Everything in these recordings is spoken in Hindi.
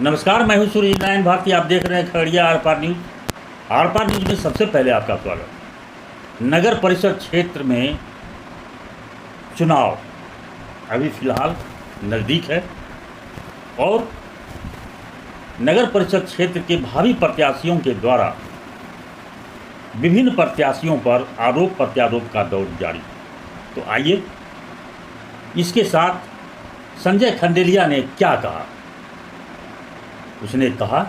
नमस्कार, मैं हूं सूर्य नारायण भारती। आप देख रहे हैं खगड़िया आर पार न्यूज़। आर पार न्यूज़ में सबसे पहले आपका स्वागत। नगर परिषद क्षेत्र में चुनाव अभी फिलहाल नज़दीक है और नगर परिषद क्षेत्र के भावी प्रत्याशियों के द्वारा विभिन्न प्रत्याशियों पर आरोप प्रत्यारोप का दौर जारी। तो आइए इसके साथ संजय खंडेलिया ने क्या कहा। उसने कहा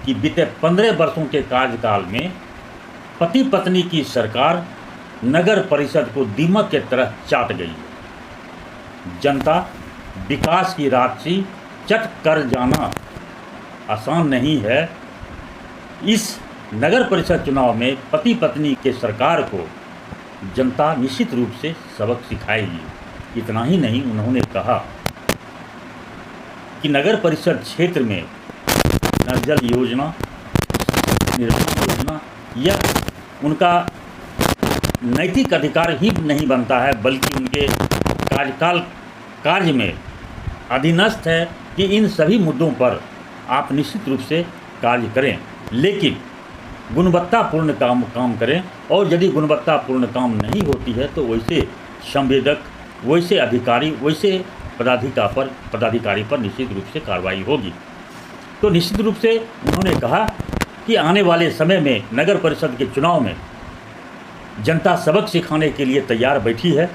कि बीते 15 वर्षों के कार्यकाल में पति पत्नी की सरकार नगर परिषद को दीमक के तरह चाट गई है। जनता विकास की राशि चट कर जाना आसान नहीं है। इस नगर परिषद चुनाव में पति पत्नी के सरकार को जनता निश्चित रूप से सबक सिखाएगी। इतना ही नहीं, उन्होंने कहा कि नगर परिषद क्षेत्र में नल जल योजना, निर्माण योजना यह उनका नैतिक अधिकार ही नहीं बनता है, बल्कि उनके कार्य में अधीनस्थ है कि इन सभी मुद्दों पर आप निश्चित रूप से कार्य करें, लेकिन गुणवत्तापूर्ण काम करें। और यदि गुणवत्तापूर्ण काम नहीं होती है तो वैसे संवेदक, वैसे अधिकारी, वैसे पदाधिकारी पर निश्चित रूप से कार्रवाई होगी। तो निश्चित रूप से उन्होंने कहा कि आने वाले समय में नगर परिषद के चुनाव में जनता सबक सिखाने के लिए तैयार बैठी है।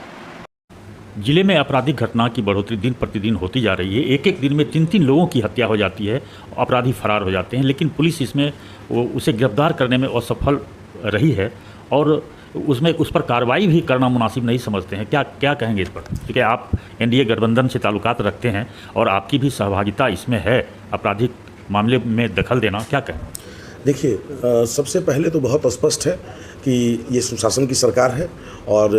जिले में आपराधिक घटना की बढ़ोतरी दिन प्रतिदिन होती जा रही है। एक एक दिन में 3-3 लोगों की हत्या हो जाती है, अपराधी फरार हो जाते हैं, लेकिन पुलिस इसमें उसे गिरफ्तार करने में असफल रही है और उस पर कार्रवाई भी करना मुनासिब नहीं समझते हैं। क्या कहेंगे इस पर? क्योंकि आप एनडीए गठबंधन से ताल्लुकात रखते हैं और आपकी भी सहभागिता इसमें है आपराधिक मामले में दखल देना, क्या कहें? देखिए, सबसे पहले तो बहुत स्पष्ट है कि ये सुशासन की सरकार है और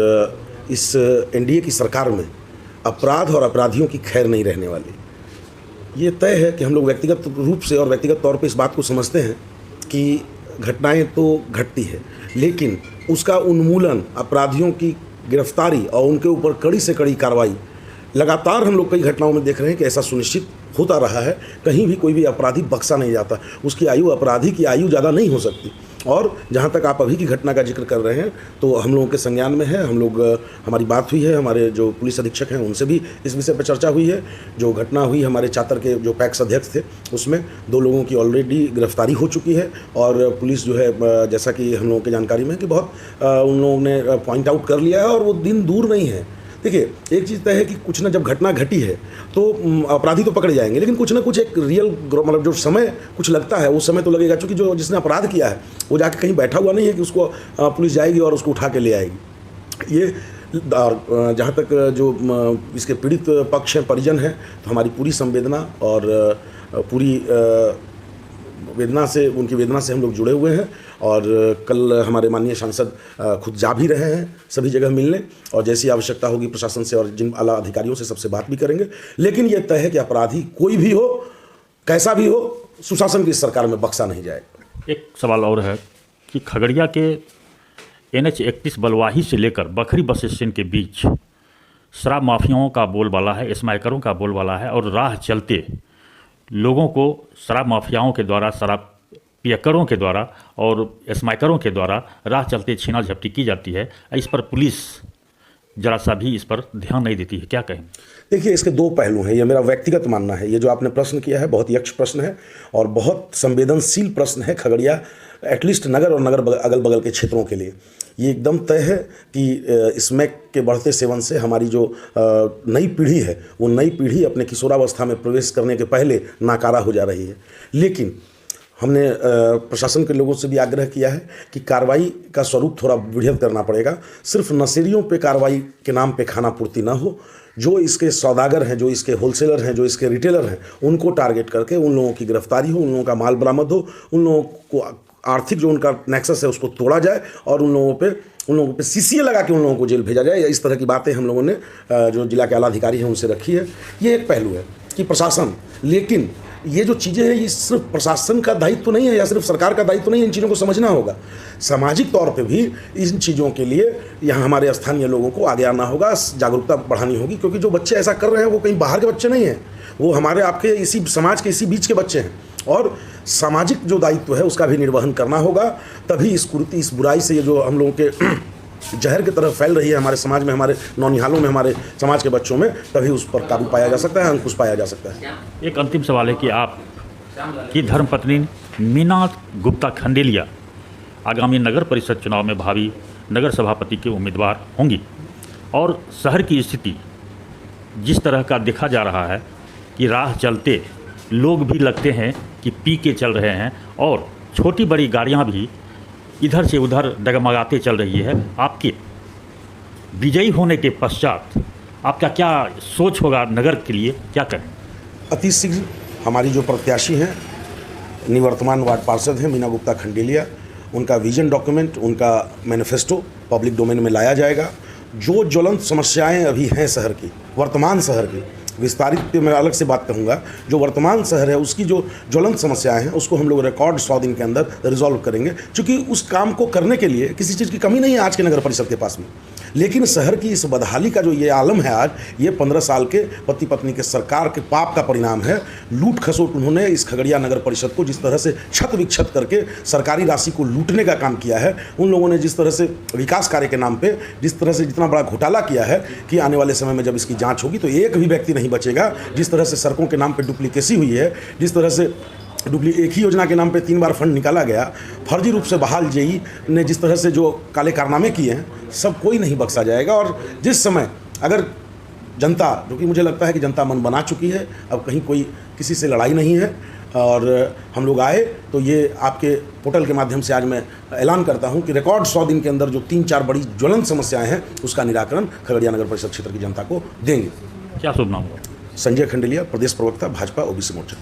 इस एनडीए की सरकार में अपराध और अपराधियों की खैर नहीं रहने वाली। ये तय है कि हम लोग व्यक्तिगत रूप से और व्यक्तिगत तौर पे इस बात को समझते हैं कि घटनाएं तो घटती है, लेकिन उसका उन्मूलन, अपराधियों की गिरफ्तारी और उनके ऊपर कड़ी से कड़ी कार्रवाई लगातार हम लोग कई घटनाओं में देख रहे हैं कि ऐसा सुनिश्चित होता रहा है। कहीं भी कोई भी अपराधी बख्शा नहीं जाता। उसकी आयु, अपराधी की आयु ज़्यादा नहीं हो सकती। और जहाँ तक आप अभी की घटना का जिक्र कर रहे हैं तो हम लोगों के संज्ञान में है। हमारी बात हुई है, हमारे जो पुलिस अधीक्षक हैं उनसे भी इस विषय पर चर्चा हुई है। जो घटना हुई हमारे चातर के जो पैक्स अध्यक्ष थे उसमें 2 लोगों की ऑलरेडी गिरफ्तारी हो चुकी है और पुलिस जो है, जैसा कि हम लोगों की जानकारी में है कि बहुत उन लोगों ने पॉइंट आउट कर लिया है और वो दिन दूर नहीं है। देखिए, एक चीज़ तय है कि कुछ ना, जब घटना घटी है तो अपराधी तो पकड़े जाएंगे, लेकिन कुछ ना कुछ एक रियल मतलब जो समय कुछ लगता है वो समय तो लगेगा, क्योंकि जो जिसने अपराध किया है वो जाके कहीं बैठा हुआ नहीं है कि उसको पुलिस जाएगी और उसको उठा के ले आएगी। ये जहाँ तक जो इसके पीड़ित पक्ष हैं, परिजन हैं, तो हमारी पूरी संवेदना और पूरी वेदना से, उनकी वेदना से हम लोग जुड़े हुए हैं। और कल हमारे माननीय सांसद खुद जा भी रहे हैं सभी जगह मिलने, और जैसी आवश्यकता होगी प्रशासन से और जिन आला अधिकारियों से सबसे बात भी करेंगे। लेकिन ये तय है कि अपराधी कोई भी हो, कैसा भी हो, सुशासन की सरकार में बख्शा नहीं जाएगा। एक सवाल और है कि खगड़िया के NH 31 बलवाही से लेकर बखरी बस स्टैंड के बीच शराब माफियाओं का बोलबाला है, स्मैकरों का बोलबाला है और राह चलते लोगों को शराब माफियाओं के द्वारा, शराब पियक्करों के द्वारा और स्मैकरों के द्वारा राह चलते छीना झपटी की जाती है। इस पर पुलिस जरा सा भी इस पर ध्यान नहीं देती है, क्या कहें? देखिए, इसके 2 पहलू हैं। ये मेरा व्यक्तिगत मानना है। ये जो आपने प्रश्न किया है बहुत यक्ष प्रश्न है और बहुत संवेदनशील प्रश्न है खगड़िया, एटलीस्ट नगर और नगर अगल बगल के क्षेत्रों के लिए। ये एकदम तय है कि स्मैक के बढ़ते सेवन से हमारी जो नई पीढ़ी है, वो नई पीढ़ी अपने किशोरावस्था में प्रवेश करने के पहले नाकारा हो जा रही है। लेकिन हमने प्रशासन के लोगों से भी आग्रह किया है कि कार्रवाई का स्वरूप थोड़ा वृहद करना पड़ेगा। सिर्फ नशेड़ियों पे कार्रवाई के नाम पे खाना पूर्ति ना हो। जो इसके सौदागर हैं, जो इसके होलसेलर हैं, जो इसके रिटेलर हैं, उनको टारगेट करके उन लोगों की गिरफ्तारी हो, उन लोगों का माल बरामद हो, उन लोगों को आर्थिक जो उनका नेक्सस है उसको तोड़ा जाए और उन लोगों पे CCA लगा के उन लोगों को जेल भेजा जाए। इस तरह की बातें हम लोगों ने जो जिला के आला अधिकारी हैं उनसे रखी है। ये एक पहलू है। कि प्रशासन, लेकिन ये जो चीज़ें हैं ये सिर्फ प्रशासन का दायित्व तो नहीं है या सिर्फ सरकार का दायित्व तो नहीं है, इन चीज़ों को समझना होगा। सामाजिक तौर पे भी इन चीज़ों के लिए यहाँ हमारे स्थानीय लोगों को आगे आना होगा, जागरूकता बढ़ानी होगी, क्योंकि जो बच्चे ऐसा कर रहे हैं वो कहीं बाहर के बच्चे नहीं हैं, वो हमारे आपके इसी समाज के इसी बीच के बच्चे हैं। और सामाजिक जो दायित्व है उसका भी निर्वहन करना होगा, तभी इस कुरीति, इस बुराई से ये जो हम लोगों के जहर की तरफ फैल रही है हमारे समाज में, हमारे नौनिहालों में, हमारे समाज के बच्चों में, तभी उस पर काबू पाया जा सकता है, अंकुश पाया जा सकता है। एक अंतिम सवाल है कि आप की धर्मपत्नी मीना गुप्ता खंडेलिया आगामी नगर परिषद चुनाव में भावी नगर सभापति के उम्मीदवार होंगी, और शहर की स्थिति जिस तरह का देखा जा रहा है कि राह चलते लोग भी लगते हैं कि पी के चल रहे हैं, और छोटी बड़ी गाड़ियां भी इधर से उधर डगमगाते चल रही है, आपके विजयी होने के पश्चात आपका क्या सोच होगा नगर के लिए, क्या करें? अति शीघ्र हमारी जो प्रत्याशी हैं, निवर्तमान वार्ड पार्षद हैं मीना गुप्ता खंडेलिया, उनका विजन डॉक्यूमेंट, उनका मैनिफेस्टो पब्लिक डोमेन में लाया जाएगा। जो ज्वलंत समस्याएं अभी हैं शहर की, वर्तमान शहर की, विस्तारित पे मैं अलग से बात कहूँगा, जो वर्तमान शहर है उसकी जो ज्वलंत समस्याएं हैं उसको हम लोग रिकॉर्ड 100 दिन के अंदर रिजॉल्व करेंगे, क्योंकि उस काम को करने के लिए किसी चीज़ की कमी नहीं है आज के नगर परिषद के पास में। लेकिन शहर की इस बदहाली का जो ये आलम है आज, ये 15 साल के पति पत्नी के सरकार के पाप का परिणाम है। लूट खसोट उन्होंने इस खगड़िया नगर परिषद को जिस तरह से छत विक्षत करके सरकारी राशि को लूटने का काम किया है, उन लोगों ने जिस तरह से विकास कार्य के नाम पे जिस तरह से जितना बड़ा घोटाला किया है कि आने वाले समय में जब इसकी जांच होगी तो एक भी व्यक्ति नहीं बचेगा। जिस तरह से सड़कों के नाम पे डुप्लीकेसी हुई है, जिस तरह से एक ही योजना के नाम पे 3 बार फंड निकाला गया, फर्जी रूप से बहाल जेई ने जिस तरह से जो काले कारनामे किए हैं, सब कोई नहीं बख्शा जाएगा। और जिस समय अगर जनता, जो कि मुझे लगता है कि जनता मन बना चुकी है, अब कहीं कोई किसी से लड़ाई नहीं है, और हम लोग आए तो ये आपके पोर्टल के माध्यम से आज मैं ऐलान करता हूं कि रिकॉर्ड 100 दिन के अंदर जो 3-4 बड़ी ज्वलंत समस्याएं हैं उसका निराकरण खगड़िया नगर परिषद क्षेत्र की जनता को देंगे। क्या शुभ नाम होगा? संजय खंडेलिया, प्रदेश प्रवक्ता, भाजपा ओबीसी मोर्चा।